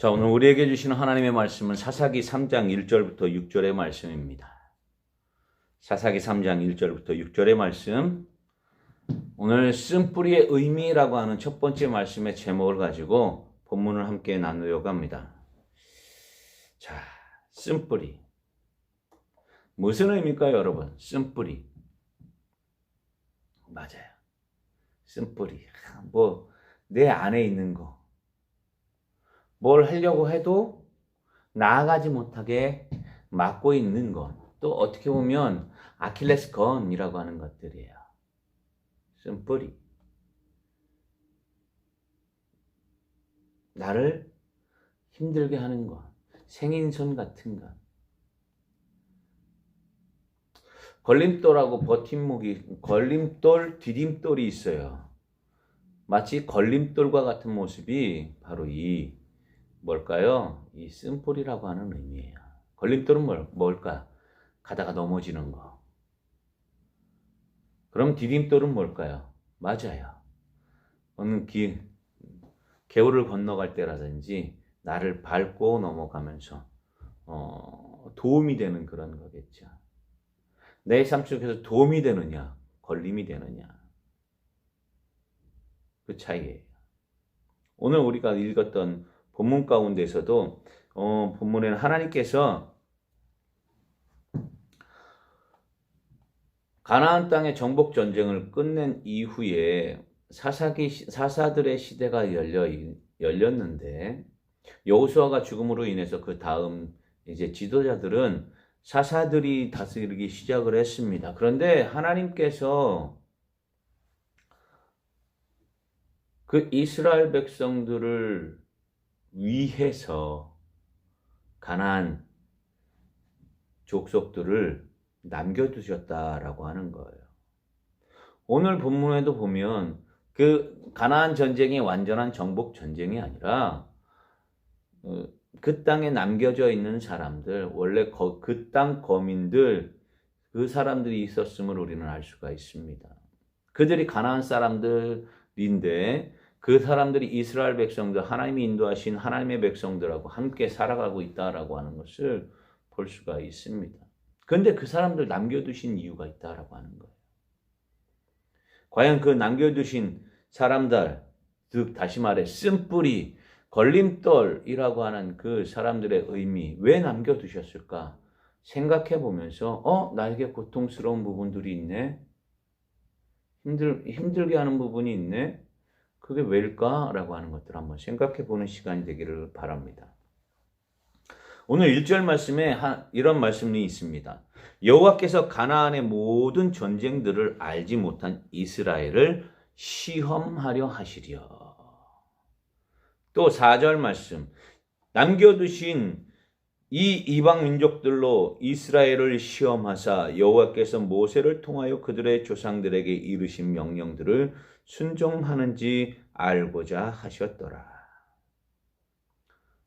자, 오늘 우리에게 주시는 하나님의 말씀은 사사기 3장 1절부터 6절의 말씀입니다. 사사기 3장 1절부터 6절의 말씀. 오늘 쓴뿌리의 의미라고 하는 첫 번째 말씀의 제목을 가지고 본문을 함께 나누려고 합니다. 자, 쓴뿌리. 무슨 의미일까요, 여러분? 쓴뿌리. 맞아요. 쓴뿌리. 내 안에 있는 거. 뭘 하려고 해도 나아가지 못하게 막고 있는 것. 또 어떻게 보면 아킬레스건이라고 하는 것들이에요. 쓴뿌리. 나를 힘들게 하는 것. 생인선 같은 것. 걸림돌하고 버팀목이, 걸림돌, 디딤돌이 있어요. 마치 걸림돌과 같은 모습이 바로 이 뭘까요? 이 쓴뿌리라고 하는 의미예요. 걸림돌은 뭘까? 가다가 넘어지는 거. 그럼 디딤돌은 뭘까요? 맞아요. 어느 개울을 건너갈 때라든지 나를 밟고 넘어가면서 도움이 되는 그런 거겠죠. 내 삶 속에서 도움이 되느냐, 걸림이 되느냐. 그 차이예요. 오늘 우리가 읽었던 본문 가운데서도 본문에는 하나님께서 가나안 땅의 정복 전쟁을 끝낸 이후에 사사들의 시대가 열렸는데 여호수아가 죽음으로 인해서 그 다음 이제 지도자들은 사사들이 다스리기 시작을 했습니다. 그런데 하나님께서 그 이스라엘 백성들을 위해서 가나안 족속들을 남겨두셨다라고 하는 거예요. 오늘 본문에도 보면 그 가나안 전쟁이 완전한 정복 전쟁이 아니라 그 땅에 남겨져 있는 사람들, 원래 그 땅 거민들, 그 사람들이 있었음을 우리는 알 수가 있습니다. 그들이 가나안 사람들인데 그 사람들이 이스라엘 백성들, 하나님이 인도하신 하나님의 백성들하고 함께 살아가고 있다라고 하는 것을 볼 수가 있습니다. 그런데 그 사람들 남겨두신 이유가 있다라고 하는 거예요. 과연 그 남겨두신 사람들, 즉 다시 말해 쓴뿌리, 걸림돌이라고 하는 그 사람들의 의미, 왜 남겨두셨을까? 생각해 보면서 나에게 고통스러운 부분들이 있네. 힘들게 하는 부분이 있네. 그게 왜일까라고 하는 것들을 한번 생각해 보는 시간이 되기를 바랍니다. 오늘 1절 말씀에 이런 말씀이 있습니다. 여호와께서 가나안의 모든 전쟁들을 알지 못한 이스라엘을 시험하려 하시려. 또 4절 말씀. 남겨두신 이 이방 민족들로 이스라엘을 시험하사 여호와께서 모세를 통하여 그들의 조상들에게 이르신 명령들을 순종하는지 알고자 하셨더라.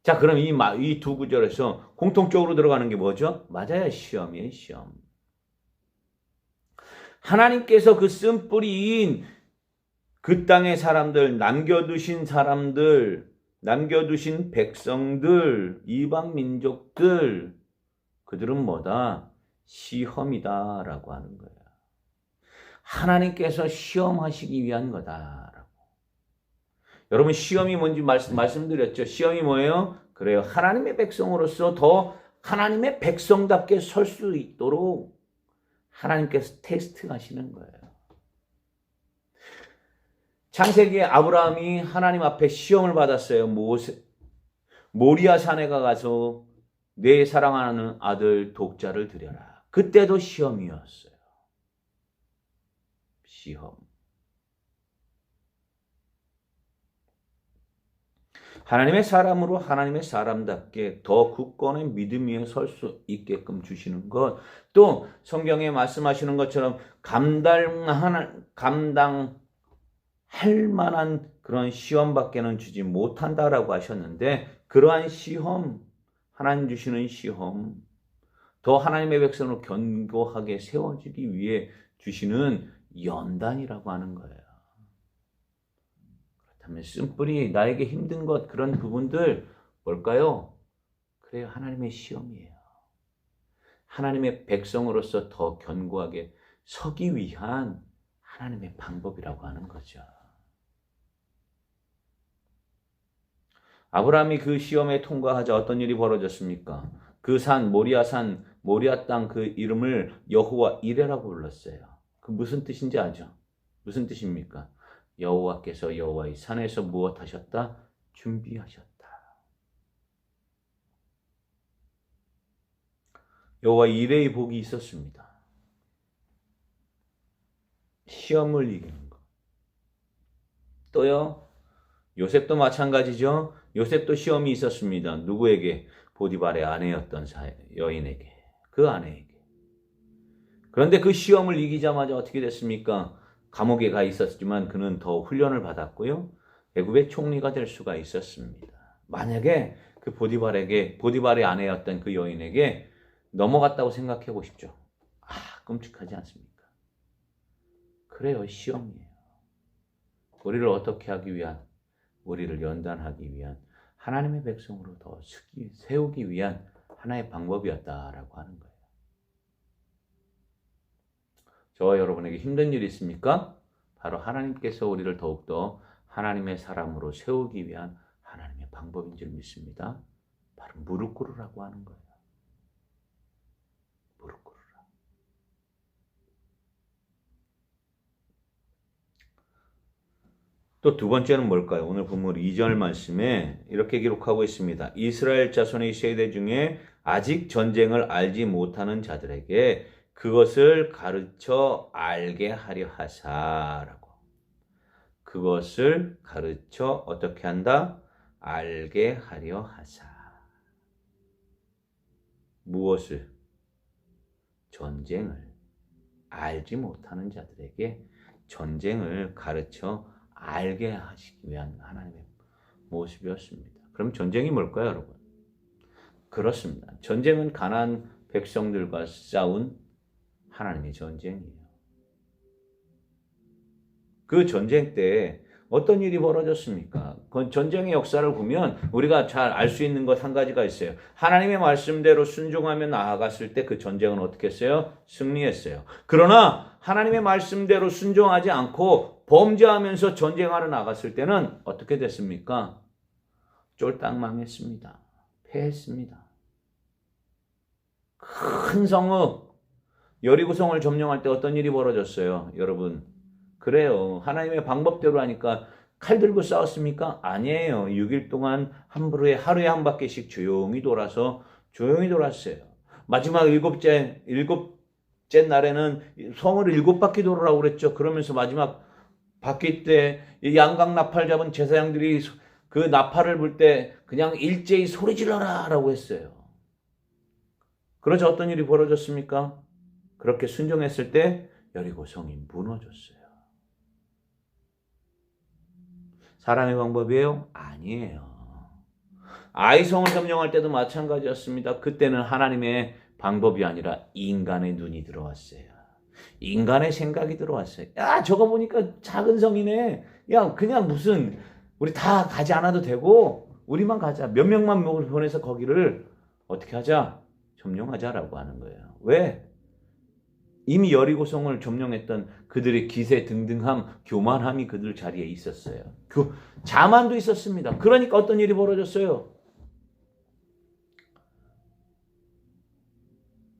자, 그럼 이 두 구절에서 공통적으로 들어가는 게 뭐죠? 맞아요. 시험이에요, 시험. 하나님께서 그 쓴뿌리인 그 땅의 사람들, 남겨두신 사람들, 남겨두신 백성들, 이방 민족들, 그들은 뭐다? 시험이다라고 하는 거예요. 하나님께서 시험하시기 위한 거다라고. 여러분, 시험이 뭔지 말씀드렸죠? 시험이 뭐예요? 그래요. 하나님의 백성으로서 더 하나님의 백성답게 설 수 있도록 하나님께서 테스트하시는 거예요. 창세기에 아브라함이 하나님 앞에 시험을 받았어요. 모리아 산에 가서 내 사랑하는 아들 독자를 드려라. 그때도 시험이었어요. 시험. 하나님의 사람으로 하나님의 사람답게 더 굳건한 믿음 위에 설 수 있게끔 주시는 것. 또 성경에 말씀하시는 것처럼 감당할 만한 그런 시험밖에는 주지 못한다라고 하셨는데 그러한 시험, 하나님 주시는 시험, 더 하나님의 백성을 견고하게 세워주기 위해 주시는 연단이라고 하는 거예요. 그렇다면 쓴뿌리, 나에게 힘든 것, 그런 부분들 뭘까요? 그래요. 하나님의 시험이에요. 하나님의 백성으로서 더 견고하게 서기 위한 하나님의 방법이라고 하는 거죠. 아브라함이 그 시험에 통과하자 어떤 일이 벌어졌습니까? 그 산, 모리아 산, 모리아 땅 그 이름을 여호와 이레라고 불렀어요. 그 무슨 뜻인지 아죠? 무슨 뜻입니까? 여호와께서 여호와의 산에서 무엇 하셨다? 준비하셨다. 여호와 이레의 복이 있었습니다. 시험을 이기는 것. 또요, 요셉도 마찬가지죠. 요셉도 시험이 있었습니다. 누구에게? 보디발의 아내였던 여인에게. 그 아내에게. 그런데 그 시험을 이기자마자 어떻게 됐습니까? 감옥에 가 있었지만 그는 더 훈련을 받았고요. 애굽의 총리가 될 수가 있었습니다. 만약에 그 보디발의 아내였던 그 여인에게 넘어갔다고 생각해 보십시오. 끔찍하지 않습니까? 그래요, 시험이에요. 우리를 어떻게 하기 위한, 우리를 연단하기 위한, 하나님의 백성으로 더 세우기 위한 하나의 방법이었다라고 하는 거예요. 저와 여러분에게 힘든 일이 있습니까? 바로 하나님께서 우리를 더욱더 하나님의 사람으로 세우기 위한 하나님의 방법인 줄 믿습니다. 바로 무릎 꿇으라고 하는 거예요. 무릎 꿇으라. 또 두 번째는 뭘까요? 오늘 본문 2절 말씀에 이렇게 기록하고 있습니다. 이스라엘 자손의 세대 중에 아직 전쟁을 알지 못하는 자들에게 그것을 가르쳐 알게 하려 하사라고. 그것을 가르쳐 어떻게 한다? 알게 하려 하사. 무엇을? 전쟁을 알지 못하는 자들에게 전쟁을 가르쳐 알게 하시기 위한 하나님의 모습이었습니다. 그럼 전쟁이 뭘까요, 여러분? 그렇습니다. 전쟁은 가나안 백성들과 싸운 하나님의 전쟁이에요. 그 전쟁 때 어떤 일이 벌어졌습니까? 그 전쟁의 역사를 보면 우리가 잘 알 수 있는 것 한 가지가 있어요. 하나님의 말씀대로 순종하며 나아갔을 때 그 전쟁은 어떻게 했어요? 승리했어요. 그러나 하나님의 말씀대로 순종하지 않고 범죄하면서 전쟁하러 나갔을 때는 어떻게 됐습니까? 쫄딱 망했습니다. 패했습니다. 큰 성읍 여리고성을 점령할 때 어떤 일이 벌어졌어요, 여러분? 그래요. 하나님의 방법대로 하니까 칼 들고 싸웠습니까? 아니에요. 6일 동안 함부로 하루에 한 바퀴씩 조용히 돌았어요. 마지막 일곱째 날에는 성을 7바퀴 돌으라고 그랬죠. 그러면서 마지막 바퀴 때 양각 나팔 잡은 제사장들이 그 나팔을 불 때 그냥 일제히 소리 질러라 라고 했어요. 그러자 어떤 일이 벌어졌습니까? 그렇게 순종했을 때 여리고성이 무너졌어요. 사람의 방법이에요? 아니에요. 아이성을 점령할 때도 마찬가지였습니다. 그때는 하나님의 방법이 아니라 인간의 눈이 들어왔어요. 인간의 생각이 들어왔어요. 야, 저거 보니까 작은 성이네. 야, 그냥 무슨 우리 다 가지 않아도 되고 우리만 가자. 몇 명만 보내서 거기를 어떻게 하자? 점령하자라고 하는 거예요. 왜? 이미 여리고성을 점령했던 그들의 기세 등등함, 교만함이 그들 자리에 있었어요. 자만도 있었습니다. 그러니까 어떤 일이 벌어졌어요?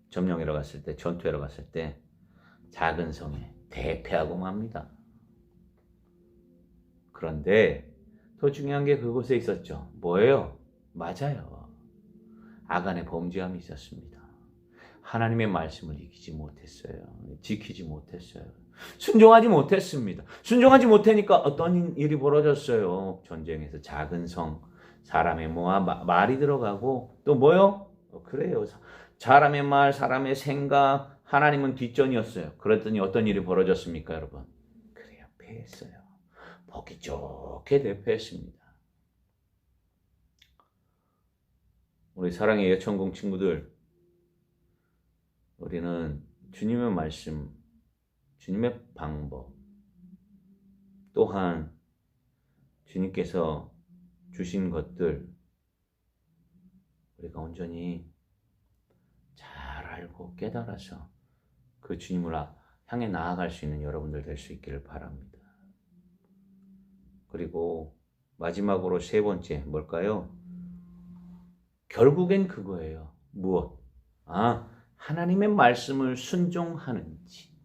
점령하러 갔을 때, 전투하러 갔을 때 작은 성에 대패하고 맙니다. 그런데 더 중요한 게 그곳에 있었죠. 뭐예요? 맞아요. 아간의 범죄함이 있었습니다. 하나님의 말씀을 지키지 못했어요. 순종하지 못했습니다. 순종하지 못하니까 어떤 일이 벌어졌어요. 전쟁에서 작은 성, 사람의 말이 들어가고 또 뭐요? 그래요. 사람의 말, 사람의 생각, 하나님은 뒷전이었어요. 그랬더니 어떤 일이 벌어졌습니까, 여러분? 그래요. 패했어요. 보기 좋게 대패했습니다. 우리 사랑의 예천공 친구들, 우리는 주님의 말씀, 주님의 방법, 또한 주님께서 주신 것들, 우리가 온전히 잘 알고 깨달아서 그 주님을 향해 나아갈 수 있는 여러분들 될 수 있기를 바랍니다. 그리고 마지막으로 세 번째 뭘까요? 결국엔 그거예요. 무엇? 하나님의 말씀을 순종하는지.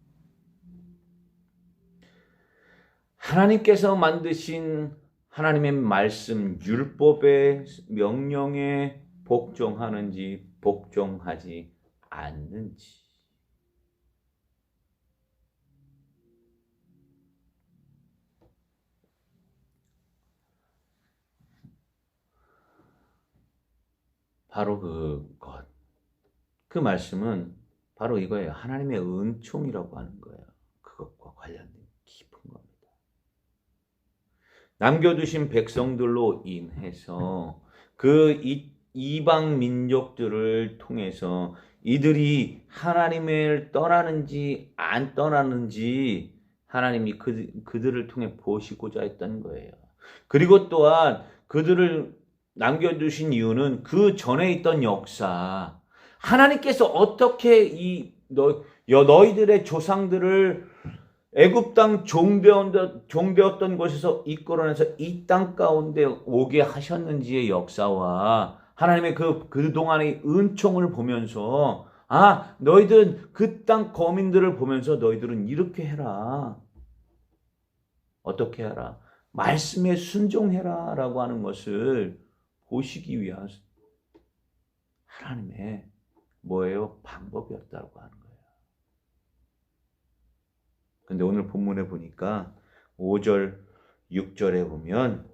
하나님께서 만드신 하나님의 말씀, 율법의 명령에 복종하는지 복종하지 않는지. 바로 그것. 그 말씀은 바로 이거예요. 하나님의 은총이라고 하는 거예요. 그것과 관련된 깊은 겁니다. 남겨두신 백성들로 인해서 그 이방 민족들을 통해서 이들이 하나님을 떠나는지 안 떠나는지 하나님이 그들을 통해 보시고자 했던 거예요. 그리고 또한 그들을 남겨두신 이유는 그 전에 있던 역사, 하나님께서 어떻게 너희들의 조상들을 애굽 땅 종되었던 곳에서 이끌어내서 이 땅 가운데 오게 하셨는지의 역사와 하나님의 그동안의 은총을 보면서 너희들은 그 땅 거민들을 보면서 너희들은 이렇게 해라. 어떻게 해라? 말씀에 순종해라 라고 하는 것을 보시기 위한 하나님의 뭐예요? 방법이었다고 하는 거예요. 근데 오늘 본문에 보니까 5절, 6절에 보면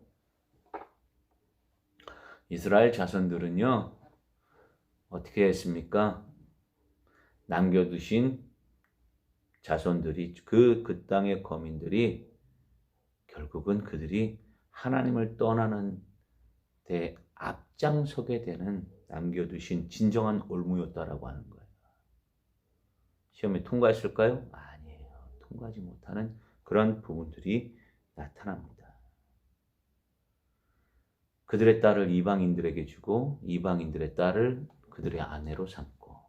이스라엘 자손들은요, 어떻게 했습니까? 남겨두신 자손들이, 그 땅의 거민들이 결국은 그들이 하나님을 떠나는 데 앞장서게 되는 남겨두신 진정한 올무였다라고 하는 거예요. 시험에 통과했을까요? 아니에요. 통과하지 못하는 그런 부분들이 나타납니다. 그들의 딸을 이방인들에게 주고 이방인들의 딸을 그들의 아내로 삼고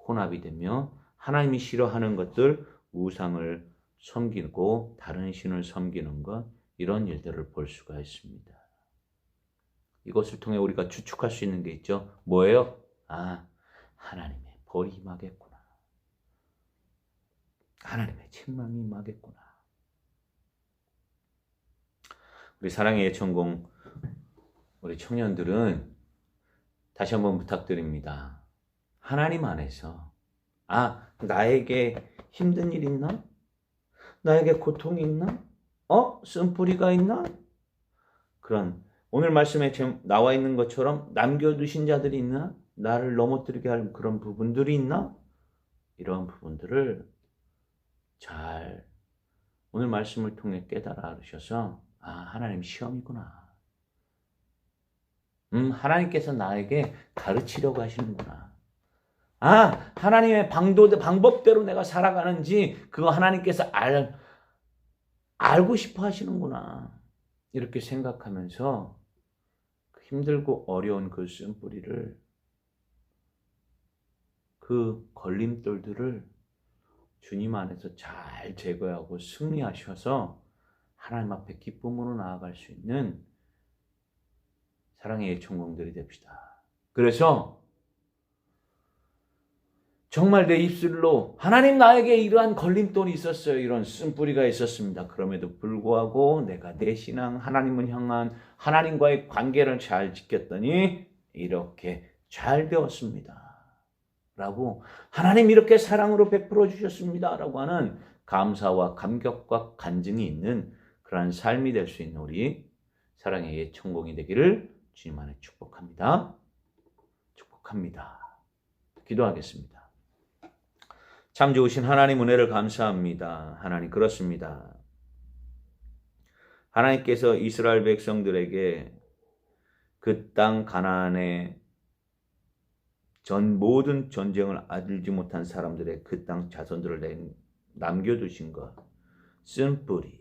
혼합이 되며 하나님이 싫어하는 것들, 우상을 섬기고 다른 신을 섬기는 것, 이런 일들을 볼 수가 있습니다. 이것을 통해 우리가 추측할 수 있는 게 있죠. 뭐예요? 하나님의 벌이 임하겠구나. 하나님의 책망이 임하겠구나. 우리 사랑의 예천공 우리 청년들은 다시 한번 부탁드립니다. 하나님 안에서 나에게 힘든 일 있나? 나에게 고통이 있나? 쓴뿌리가 있나? 그런 오늘 말씀에 나와 있는 것처럼 남겨두신 자들이 있나? 나를 넘어뜨리게 할 그런 부분들이 있나? 이런 부분들을 잘 오늘 말씀을 통해 깨달아 알으셔서 하나님 시험이구나. 하나님께서 나에게 가르치려고 하시는구나. 하나님의 방법대로 내가 살아가는지 그거 하나님께서 알고 싶어 하시는구나. 이렇게 생각하면서 힘들고 어려운 그 쓴뿌리를, 그 걸림돌들을 주님 안에서 잘 제거하고 승리하셔서 하나님 앞에 기쁨으로 나아갈 수 있는 사랑의 예천공들이 됩시다. 그래서 정말 내 입술로 하나님 나에게 이러한 걸림돌이 있었어요. 이런 쓴뿌리가 있었습니다. 그럼에도 불구하고 내가 내 신앙 하나님을 향한 하나님과의 관계를 잘 지켰더니 이렇게 잘 되었습니다. 라고 하나님 이렇게 사랑으로 베풀어 주셨습니다. 라고 하는 감사와 감격과 간증이 있는 그러한 삶이 될 수 있는 우리 사랑의 예천공이 되기를 주님 안에 축복합니다. 축복합니다. 기도하겠습니다. 참 좋으신 하나님 은혜를 감사합니다. 하나님 그렇습니다. 하나님께서 이스라엘 백성들에게 그 땅 가나안의 모든 전쟁을 알지 못한 사람들의 그 땅 자손들을 남겨두신 것, 쓴뿌리,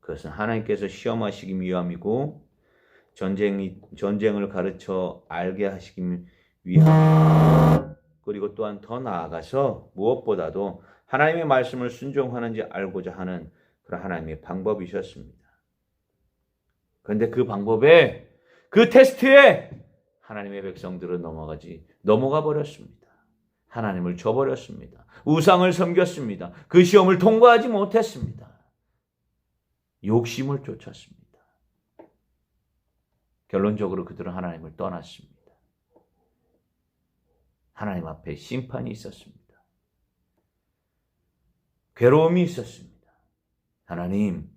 그것은 하나님께서 시험하시기 위함이고 전쟁을 가르쳐 알게 하시기 위함. 그리고 또한 더 나아가서 무엇보다도 하나님의 말씀을 순종하는지 알고자 하는 그런 하나님의 방법이셨습니다. 그런데 그 방법에, 그 테스트에 하나님의 백성들은 넘어가 버렸습니다. 하나님을 저버렸습니다. 우상을 섬겼습니다. 그 시험을 통과하지 못했습니다. 욕심을 쫓았습니다. 결론적으로 그들은 하나님을 떠났습니다. 하나님 앞에 심판이 있었습니다. 괴로움이 있었습니다. 하나님,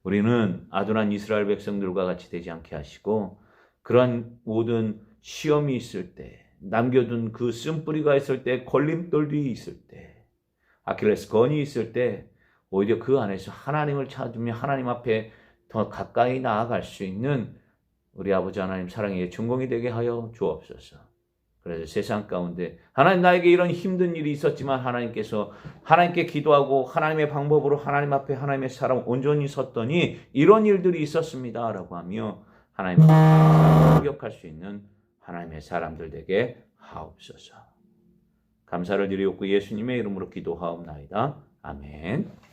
우리는 아둔한 이스라엘 백성들과 같이 되지 않게 하시고 그런 모든 시험이 있을 때, 남겨둔 그 쓴뿌리가 있을 때, 걸림돌이 있을 때, 아킬레스 건이 있을 때 오히려 그 안에서 하나님을 찾으며 하나님 앞에 더 가까이 나아갈 수 있는 우리 아버지 하나님 사랑의 준공이 되게 하여 주옵소서. 그래서 세상 가운데 하나님, 나에게 이런 힘든 일이 있었지만 하나님께서 하나님께 기도하고 하나님의 방법으로 하나님 앞에 하나님의 사람 온전히 섰더니 이런 일들이 있었습니다 라고 하며 하나님 앞에 공격할 수 있는 하나님의 사람들 되게 하옵소서. 감사를 드리옵고 예수님의 이름으로 기도하옵나이다. 아멘.